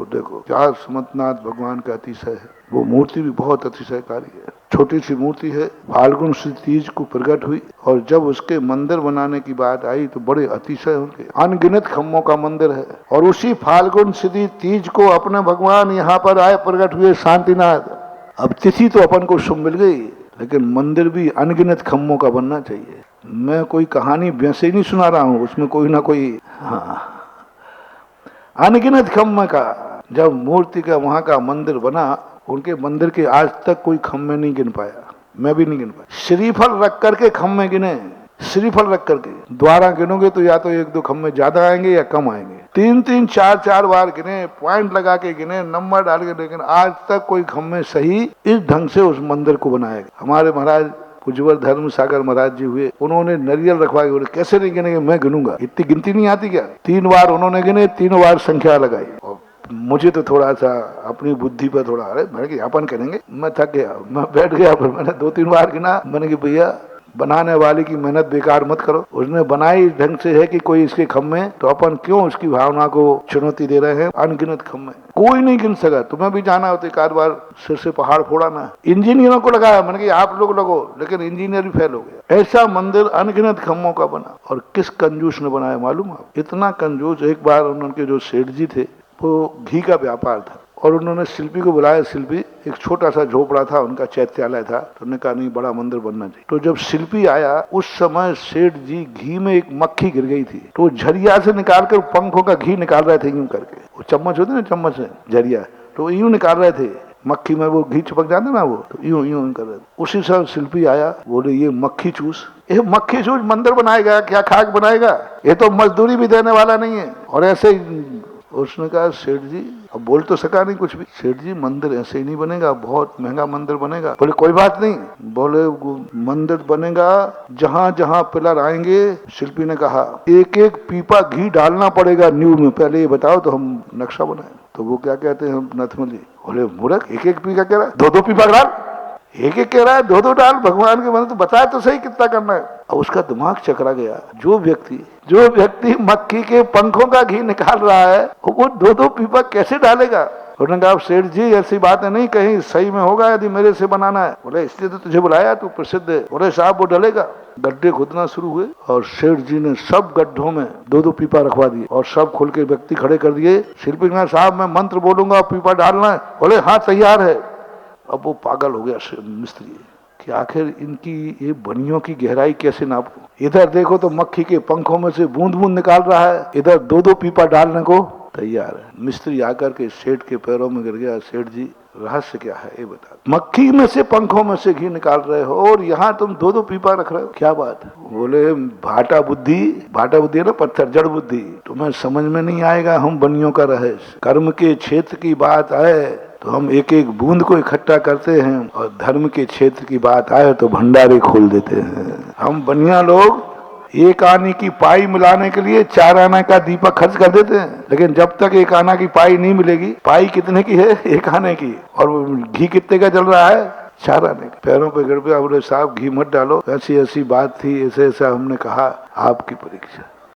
देखो क्या समतनाथ भगवान का अतिशय है। वो मूर्ति भी बहुत अतिशयकारी है। छोटी सी मूर्ति है, फाल्गुन शुद्ध तीज को प्रकट हुई और जब उसके मंदिर बनाने की बात आई तो बड़े अतिशय उनके अनगिनत खम्भों का मंदिर है। और उसी फाल्गुन शुद्ध तीज को अपने भगवान यहाँ पर आए, प्रकट हुए शांतिनाथ। अब तिथि तो अपन को शुभ मिल गई, लेकिन मंदिर भी अनगिनत खम्भों का बनना चाहिए। मैं कोई कहानी वैसे ही नहीं सुना रहा हूँ, उसमें कोई ना कोई अनगिनत खम्भे का जब मूर्ति का वहां का मंदिर बना, उनके मंदिर के आज तक कोई खम्भे नहीं गिन पाया, मैं भी नहीं गिन पाया। श्रीफल रख करके खम्भे गिने, श्रीफल रख करके द्वारा गिनोगे तो या तो एक दो खम्भे ज्यादा आएंगे या कम आएंगे। तीन तीन चार चार बार गिने, पॉइंट लगा के गिने, नंबर डाल के, लेकिन आज तक कोई खम्भे सही इस ढंग से उस मंदिर को बनाया गया। हमारे महाराज पूज्यवर धर्म सागर महाराज जी हुए, उन्होंने नरियल रखवाए, बोले कैसे नहीं गिनेंगे, मैं गिनूंगा। इतनी गिनती नहीं आती क्या? 3 बार उन्होंने गिने, 3 बार संख्या लगाई। और मुझे तो थोड़ा सा अपनी बुद्धि पर थोड़ा, अरे मैंने कि अपन करेंगे, मैं थक गया, मैं बैठ गया। फिर मैंने 2-3 बार गिना। मैंने कि भैया बनाने वाले की मेहनत बेकार मत करो, उसने बनाई इस ढंग से है कि कोई इसके खम्भे, तो अपन क्यों उसकी भावना को चुनौती दे रहे हैं। अनगिनत खम्भे कोई नहीं गिन सका। तुम्हें भी जाना होता, एक आध बार सिर से पहाड़ फोड़ा ना। इंजीनियरों को लगाया, मैंने कि आप लोग लगो, लेकिन इंजीनियर भी फेल हो गया। ऐसा मंदिर अनगिनत खम्भों का बना। और किस कंजूस ने बनाया मालूम आप? इतना कंजूस, एक बार उनके जो सेठ जी थे, वो घी का व्यापार था और उन्होंने शिल्पी को बुलाया। शिल्पी, एक छोटा सा झोपड़ा था उनका, चैत्यालय था, तो उन्होंने कहा नहीं बड़ा मंदिर बनना चाहिए। तो जब शिल्पी आया, उस समय सेठ जी घी में एक मक्खी गिर गई थी, तो झरिया से निकाल कर पंखों का घी निकाल रहे थे यूं करके। वो चम्मच होते ना, चम्मच से झरिया, तो यूं निकाल रहे थे। मक्खी में वो घी चिपक जाता ना, वो तो यूं यूं कर रहे थे। उसी समय शिल्पी आया, बोले ये मक्खी चूस, ये मक्खी चूस मंदिर बनाएगा क्या, खाक बनाएगा? ये तो मजदूरी भी देने वाला नहीं है। और ऐसे उसने कहा सेठ जी, अब बोल तो सका नहीं कुछ भी, सेठ जी मंदिर ऐसे ही नहीं बनेगा, बहुत महंगा मंदिर बनेगा। बोले कोई बात नहीं, बोले मंदिर बनेगा जहां जहां पिलर आएंगे, शिल्पी ने कहा एक एक पीपा घी डालना पड़ेगा नींव में, पहले ये बताओ तो हम नक्शा बनाए। तो वो क्या कहते हैं नथमली, बोले मूर्ख, एक एक पीपा कह रहा है, 2-2 पीपा डाल, एक एक कह रहा है 2-2 डाल, भगवान के मन तो बताया तो सही कितना करना है। अब उसका दिमाग चकरा गया। जो व्यक्ति मक्खी के पंखों का घी निकाल रहा है, वो 2-2 पीपा कैसे डालेगा? उन्होंने कहा सेठ जी ऐसी बातें नहीं कहीं, सही में होगा यदि मेरे से बनाना है। बोले इसलिए तो तुझे बुलाया, तू प्रसिद्ध है। बोले साहब वो डलेगा। गड्ढे खोदना शुरू हुए और सेठ जी ने सब गड्ढों में 2-2 पीपा रखवा दिए और सब खोल के व्यक्ति खड़े कर दिए। शिल्पी ने साहब मैं मंत्र बोलूंगा, पीपा डालना है। बोले हाँ तैयार है। अब वो पागल हो गया मिस्त्री कि आखिर इनकी ये बनियों की गहराई कैसे नापूं। इधर देखो तो मक्खी के पंखों में से बूंद बूंद निकाल रहा है, इधर 2-2 पीपा डालने को तैयार है। मिस्त्री आकर के सेठ के पैरों में गिर गया, सेठ जी रहस्य क्या है ये बता। मक्खी में से पंखों में से घी निकाल रहे हो और यहाँ तुम 2-2 पीपा रख रहे हो, क्या बात है? बोले भाटा बुद्धि है ना, पत्थर जड़ बुद्धि, तुम्हें समझ में नहीं आएगा हम बनियों का रहस्य। कर्म के क्षेत्र की बात आए तो हम एक एक बूंद को इकट्ठा करते हैं, और धर्म के क्षेत्र की बात आए तो भंडारे खोल देते हैं। हम बनिया लोग 1 आने की पाई मिलाने के लिए 4 आना का दीपक खर्च कर देते हैं, लेकिन जब तक 1 आना की पाई नहीं मिलेगी, पाई कितने की है? 1 आने की, और घी कितने का चल रहा है? 4 आने का। पैरों पे गिर पे बोले साहब घी मत डालो, ऐसी ऐसी बात थी, ऐसे ऐसा हमने कहा, आपकी परीक्षा।